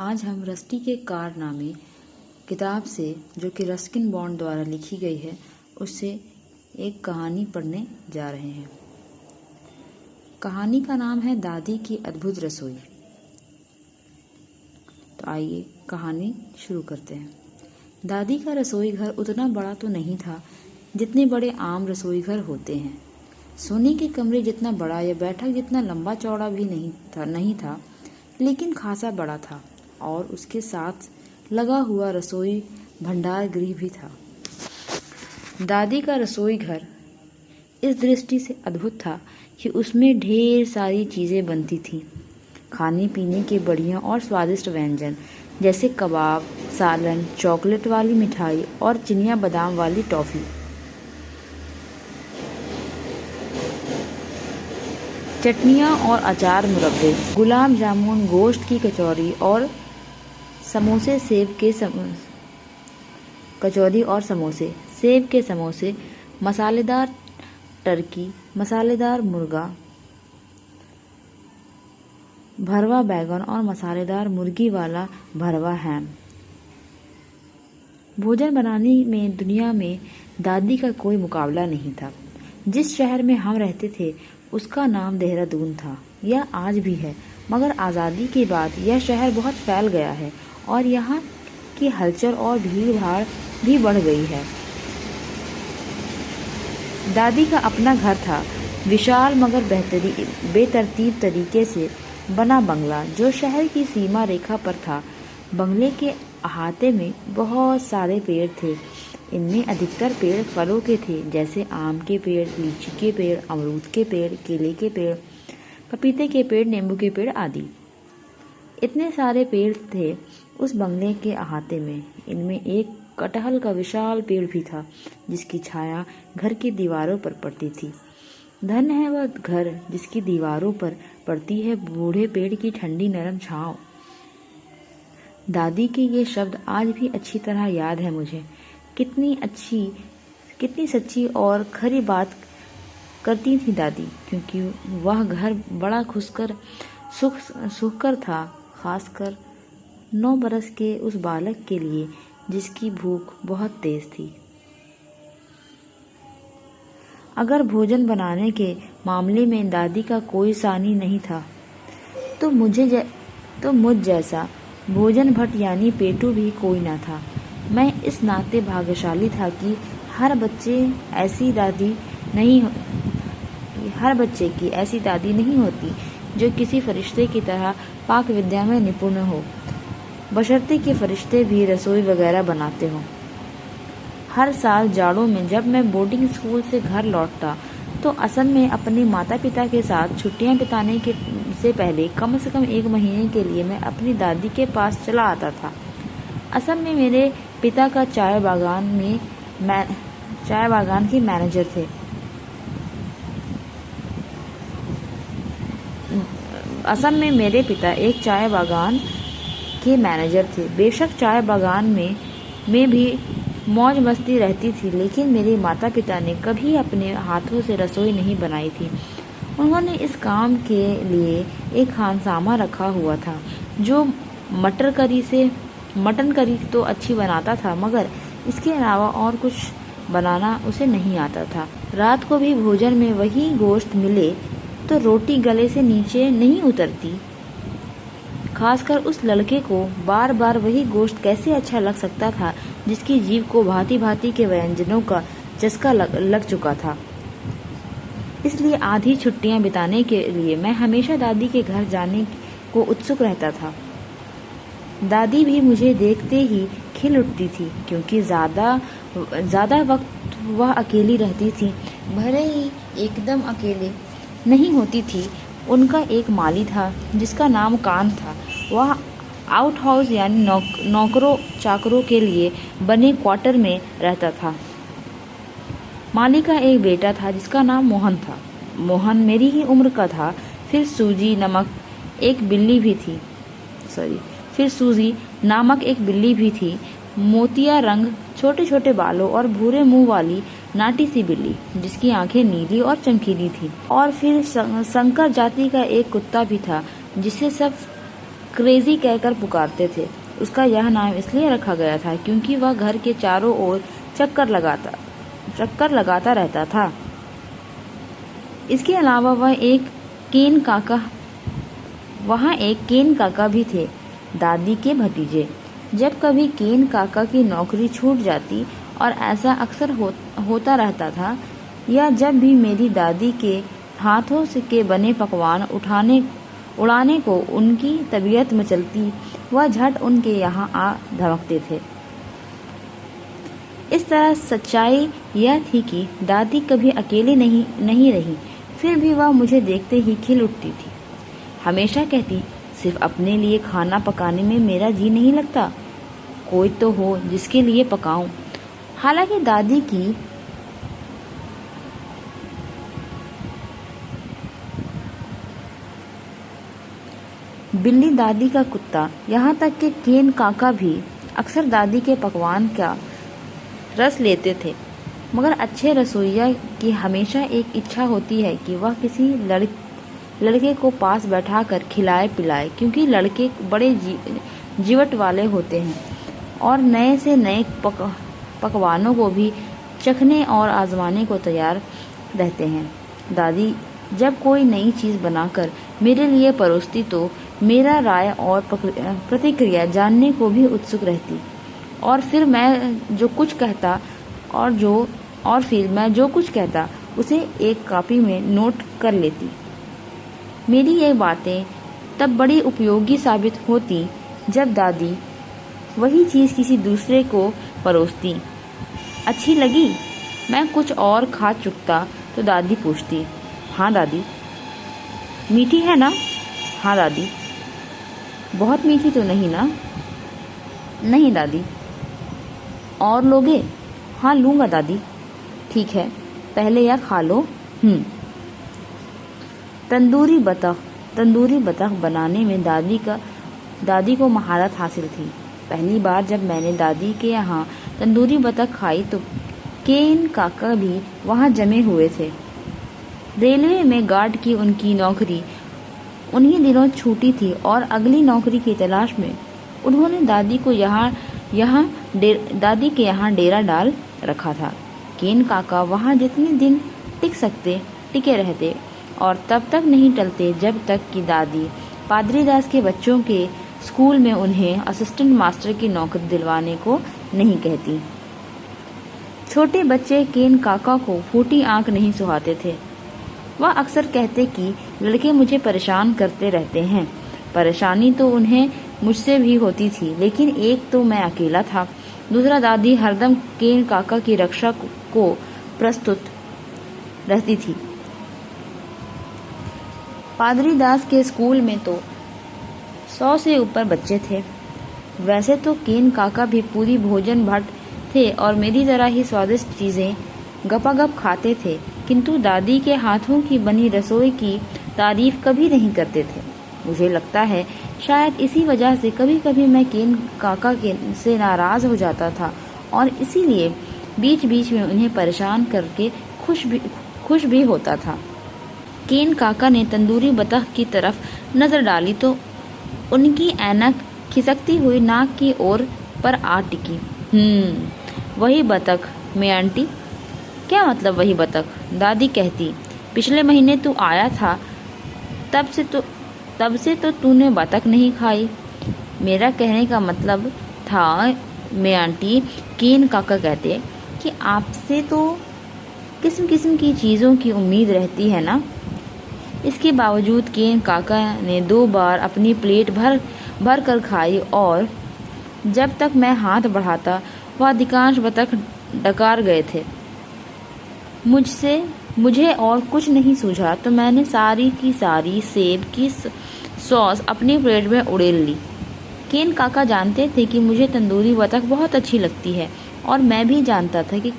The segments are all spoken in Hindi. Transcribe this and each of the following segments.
आज हम रस्टी के कारनामे किताब से, जो कि रस्किन बॉन्ड द्वारा लिखी गई है, उससे एक कहानी पढ़ने जा रहे हैं। कहानी का नाम है दादी की अद्भुत रसोई। तो आइए कहानी शुरू करते हैं। दादी का रसोई घर उतना बड़ा तो नहीं था जितने बड़े आम रसोई घर होते हैं। सोने के कमरे जितना बड़ा या बैठक जितना लंबा चौड़ा भी नहीं था, लेकिन खासा बड़ा था और उसके साथ लगा हुआ रसोई भंडार गृह भी था। दादी का रसोई घर इस दृष्टि से अद्भुत था कि उसमें ढेर सारी चीज़ें बनती थीं। खाने पीने के बढ़िया और स्वादिष्ट व्यंजन जैसे कबाब, सालन, चॉकलेट वाली मिठाई और चिनिया बादाम वाली टॉफ़ी। चटनियाँ और अचार, मुरब्बे, गुलाब जामुन, गोश्त की कचौरी और समोसे, सेब के समोसे, मसालेदार टर्की, मसालेदार मुर्गा, भरवा बैगन और मसालेदार मुर्गी वाला भरवा हैम। भोजन बनाने में दुनिया में दादी का कोई मुकाबला नहीं था। जिस शहर में हम रहते थे उसका नाम देहरादून था। यह आज भी है, मगर आज़ादी के बाद यह शहर बहुत फैल गया है और यहाँ की हलचल और भीड़ भाड़ भी बढ़ गई है। दादी का अपना घर था, विशाल मगर बेतरतीब तरीके से बना बंगला जो शहर की सीमा रेखा पर था। बंगले के अहाते में बहुत सारे पेड़ थे। इनमें अधिकतर पेड़ फलों के थे, जैसे आम के पेड़, लीची के पेड़, अमरूद के पेड़, केले के पेड़, पपीते के पेड़, नींबू के पेड़ आदि। इतने सारे पेड़ थे उस बंगले के अहाते में। इनमें एक कटहल का विशाल पेड़ भी था जिसकी छाया घर की दीवारों पर पड़ती थी। धन्य है वह घर जिसकी दीवारों पर पड़ती है बूढ़े पेड़ की ठंडी नरम छांव। दादी के ये शब्द आज भी अच्छी तरह याद है मुझे। कितनी सच्ची और खरी बात करती थी दादी, क्योंकि वह घर बड़ा सुखकर था, खासकर 9 बरस के उस बालक के लिए जिसकी भूख बहुत तेज थी। अगर भोजन बनाने के मामले में दादी का कोई सानी नहीं था, तो मुझ जैसा भोजन भट्ट यानी पेटू भी कोई ना था। मैं इस नाते भाग्यशाली था कि हर बच्चे की ऐसी दादी नहीं होती जो किसी फरिश्ते की तरह पाक विद्या में निपुण हो, बशर्ते कि फरिश्ते भी रसोई वगैरह बनाते हों। हर साल जाड़ों में जब मैं बोर्डिंग स्कूल से घर लौटता तो असल में अपने माता पिता के साथ छुट्टियां बिताने से पहले कम से कम 1 महीने के लिए मैं अपनी दादी के पास चला आता था। असल में मेरे पिता का चाय बागान के मैनेजर थे। असल में मेरे पिता एक चाय बागान के मैनेजर थे। बेशक चाय बागान में भी मौज मस्ती रहती थी, लेकिन मेरे माता पिता ने कभी अपने हाथों से रसोई नहीं बनाई थी। उन्होंने इस काम के लिए एक खानसामा रखा हुआ था जो मटन करी तो अच्छी बनाता था, मगर इसके अलावा और कुछ बनाना उसे नहीं आता था। रात को भी भोजन में वही गोश्त मिले तो रोटी गले से नीचे नहीं उतरती। खासकर उस लड़के को बार बार वही गोश्त कैसे अच्छा लग सकता था जिसकी जीभ को भांति भांति के व्यंजनों का चस्का लग चुका था। इसलिए आधी छुट्टियां बिताने के लिए मैं हमेशा दादी के घर जाने को उत्सुक रहता था। दादी भी मुझे देखते ही खिल उठती थी, क्योंकि ज़्यादा वक्त वह अकेली रहती थी। भले ही एकदम अकेले नहीं होती थी। उनका एक माली था जिसका नाम कान था। वह आउट हाउस यानी नौकरों चाकरों के लिए बने क्वार्टर में रहता था। माली का एक बेटा था जिसका नाम मोहन था। मोहन मेरी ही उम्र का था। फिर सूजी नामक एक बिल्ली भी थी। मोतिया रंग, छोटे छोटे बालों और भूरे मुंह वाली नाटी सी बिल्ली जिसकी आंखें नीली और चमकीली थी। और फिर शंकर जाति का एक कुत्ता भी था जिसे सब क्रेजी कहकर पुकारते थे। उसका यह नाम इसलिए रखा गया था क्योंकि वह घर के चारों ओर चक्कर लगाता रहता था। इसके अलावा वहाँ एक केन काका भी थे, दादी के भतीजे। जब कभी केन काका की नौकरी छूट जाती, और ऐसा अक्सर होता रहता था, या जब भी मेरी दादी के हाथों से के बने पकवान उड़ाने को उनकी तबीयत मचलती, वह झट उनके यहाँ आ धमकते थे। इस तरह सच्चाई यह थी कि दादी कभी अकेली नहीं रही, फिर भी वह मुझे देखते ही खिल उठती थी। हमेशा कहती, सिर्फ अपने लिए खाना पकाने में मेरा जी नहीं लगता, कोई तो हो जिसके लिए पकाऊं। हालांकि दादी की बिल्ली, दादी का कुत्ता, यहाँ तक कि केन काका भी अक्सर दादी के पकवान का रस लेते थे। मगर अच्छे रसोइया की हमेशा एक इच्छा होती है कि वह किसी लड़के को पास बैठाकर खिलाए पिलाए, क्योंकि लड़के बड़े जीवट वाले होते हैं और नए से नए पकवानों को भी चखने और आजमाने को तैयार रहते हैं। दादी जब कोई नई चीज़ बनाकर मेरे लिए परोसती तो मेरा राय और प्रतिक्रिया जानने को भी उत्सुक रहती, और फिर मैं जो कुछ कहता उसे एक कॉपी में नोट कर लेती। मेरी ये बातें तब बड़ी उपयोगी साबित होती जब दादी वही चीज़ किसी दूसरे को परोसती। अच्छी लगी? मैं कुछ और खा चुकता तो दादी पूछती, हाँ दादी, मीठी है ना? हाँ दादी। बहुत मीठी तो नहीं ना? नहीं दादी। और लोगे? हाँ लूँगा दादी। ठीक है, पहले यह खा लो। तंदूरी बतख बनाने में दादी को महारत हासिल थी। पहली बार जब मैंने दादी के यहाँ तंदूरी बतख खाई तो केन काका भी वहाँ जमे हुए थे। रेलवे में गार्ड की उनकी नौकरी उन्हीं दिनों छूटी थी और अगली नौकरी की तलाश में उन्होंने दादी के यहाँ डेरा डाल रखा था। केन काका वहाँ जितने दिन टिक सकते टिके रहते और तब तक नहीं टलते जब तक कि दादी पादरीदास के बच्चों के स्कूल में उन्हें असिस्टेंट मास्टर की नौकरी दिलवाने को नहीं कहती। छोटे बच्चे केन काका को फूटी आंख नहीं सुहाते थे। वह अक्सर कहते कि लड़के मुझे परेशान करते रहते हैं। परेशानी तो उन्हें मुझसे भी होती थी, लेकिन एक तो मैं अकेला था, दूसरा दादी हरदम केन काका की रक्षा को प्रस्तुत रहती थी। पादरीदास के स्कूल में तो 100 से ऊपर बच्चे थे। वैसे तो केन काका भी पूरी भोजन भट्ट थे और मेरी तरह ही स्वादिष्ट चीजें गपागप खाते थे, किंतु दादी के हाथों की बनी रसोई की तारीफ कभी नहीं करते थे। मुझे लगता है शायद इसी वजह से कभी कभी मैं केन काका से नाराज हो जाता था और इसीलिए बीच बीच में उन्हें परेशान करके खुश भी होता था। केन काका ने तंदूरी बतख की तरफ नजर डाली तो उनकी ऐनक खिसकती हुई नाक की ओर पर आ टिकी। वही बतख मैं आंटी। क्या मतलब वही बतख? दादी कहती, पिछले महीने तू आया था, तब से तो तूने बतख नहीं खाई। मेरा कहने का मतलब था मैं आंटी, केन काका कहते कि आपसे तो किस्म किस्म की चीज़ों की उम्मीद रहती है ना। इसके बावजूद केन काका ने 2 बार अपनी प्लेट भर कर खाई और जब तक मैं हाथ बढ़ाता वह अधिकांश बतख डकार गए थे। मुझे और कुछ नहीं सूझा तो मैंने सारी की सारी सेब की सॉस अपनी प्लेट में उड़ेल ली। केन काका जानते थे कि मुझे तंदूरी बतख बहुत अच्छी लगती है और मैं भी जानता था कि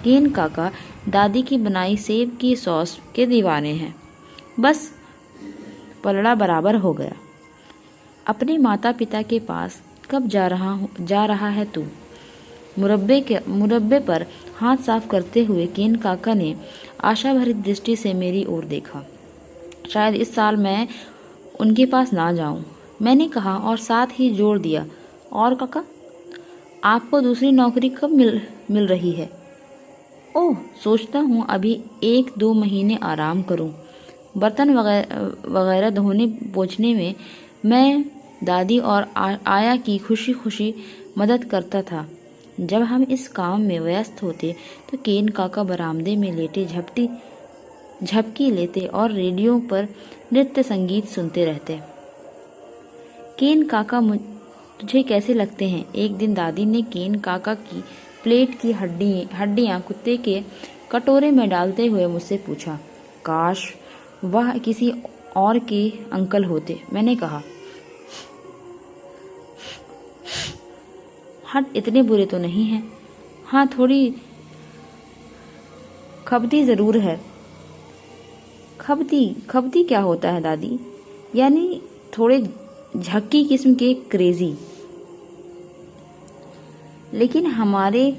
केन काका दादी की बनाई सेब की सॉस के दीवाने हैं। बस पलड़ा बराबर हो गया। अपने माता पिता के पास कब जा रहा है तू? मुरब्बे पर हाथ साफ करते हुए केन काका ने आशा भरी दृष्टि से मेरी ओर देखा। शायद इस साल मैं उनके पास ना जाऊं। मैंने कहा और साथ ही जोड़ दिया, और काका, आपको दूसरी नौकरी कब मिल रही है? ओह, सोचता हूँ अभी 1-2 महीने आराम करूँ। बर्तन वगैरह धोने पोंछने में मैं दादी और आया की खुशी खुशी मदद करता था। जब हम इस काम में व्यस्त होते तो केन काका बरामदे में लेटे झपकी लेते और रेडियो पर नृत्य संगीत सुनते रहते। केन काका तुझे कैसे लगते हैं? एक दिन दादी ने केन काका की प्लेट की हड्डियां कुत्ते के कटोरे में डालते हुए मुझसे पूछा। काश वह किसी और के अंकल होते, मैंने कहा। हट, इतने बुरे तो नहीं हैं। हाँ, थोड़ी खबती जरूर है। खबती क्या होता है दादी? यानी थोड़े झक्की किस्म के क्रेजी। लेकिन हमारे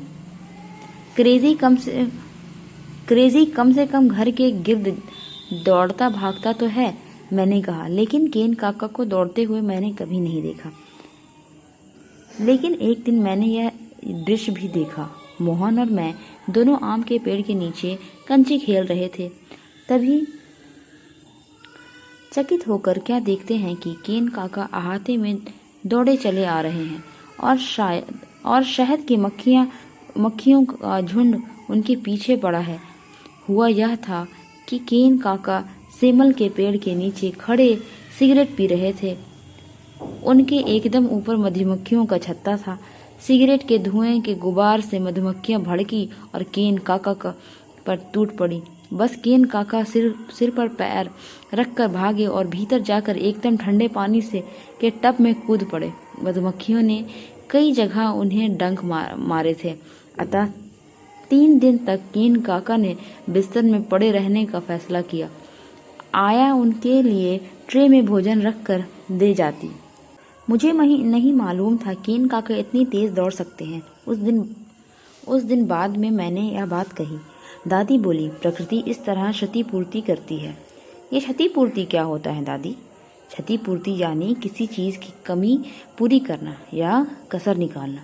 क्रेजी कम से कम घर के गिर्द दौड़ता भागता तो है, मैंने कहा। लेकिन केन काका को दौड़ते हुए मैंने कभी नहीं देखा। लेकिन एक दिन मैंने यह दृश्य भी देखा। मोहन और मैं दोनों आम के पेड़ के नीचे कंचे खेल रहे थे। तभी चकित होकर क्या देखते हैं कि केन काका अहाते में दौड़े चले आ रहे हैं और शहद की मक्खियों का झुंड उनके पीछे पड़ा है। हुआ यह था कि केन काका सेमल के पेड़ के नीचे खड़े सिगरेट पी रहे थे। उनके एकदम ऊपर मधुमक्खियों का छत्ता था। सिगरेट के धुएं के गुबार से मधुमक्खियां भड़की और केन काका पर टूट पड़ी। बस केन काका सिर पर पैर रखकर भागे और भीतर जाकर एकदम ठंडे पानी के टब में कूद पड़े। मधुमक्खियों ने कई जगह उन्हें डंक मारे थे। अतः 3 दिन तक केन काका ने बिस्तर में पड़े रहने का फैसला किया। आया उनके लिए ट्रे में भोजन रखकर दे जाती। मुझे नहीं मालूम था केन काका इतनी तेज दौड़ सकते हैं। उस दिन बाद में मैंने यह बात कही। दादी बोली, प्रकृति इस तरह क्षतिपूर्ति करती है। ये क्षतिपूर्ति क्या होता है दादी? क्षतिपूर्ति यानी किसी चीज की कमी पूरी करना या कसर निकालना।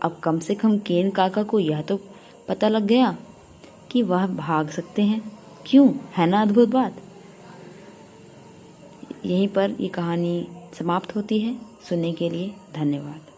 अब कम से कम केन काका को यह तो पता लग गया कि वह भाग सकते हैं। क्यों, है ना अद्भुत बात? यहीं पर ये कहानी समाप्त होती है। सुनने के लिए धन्यवाद।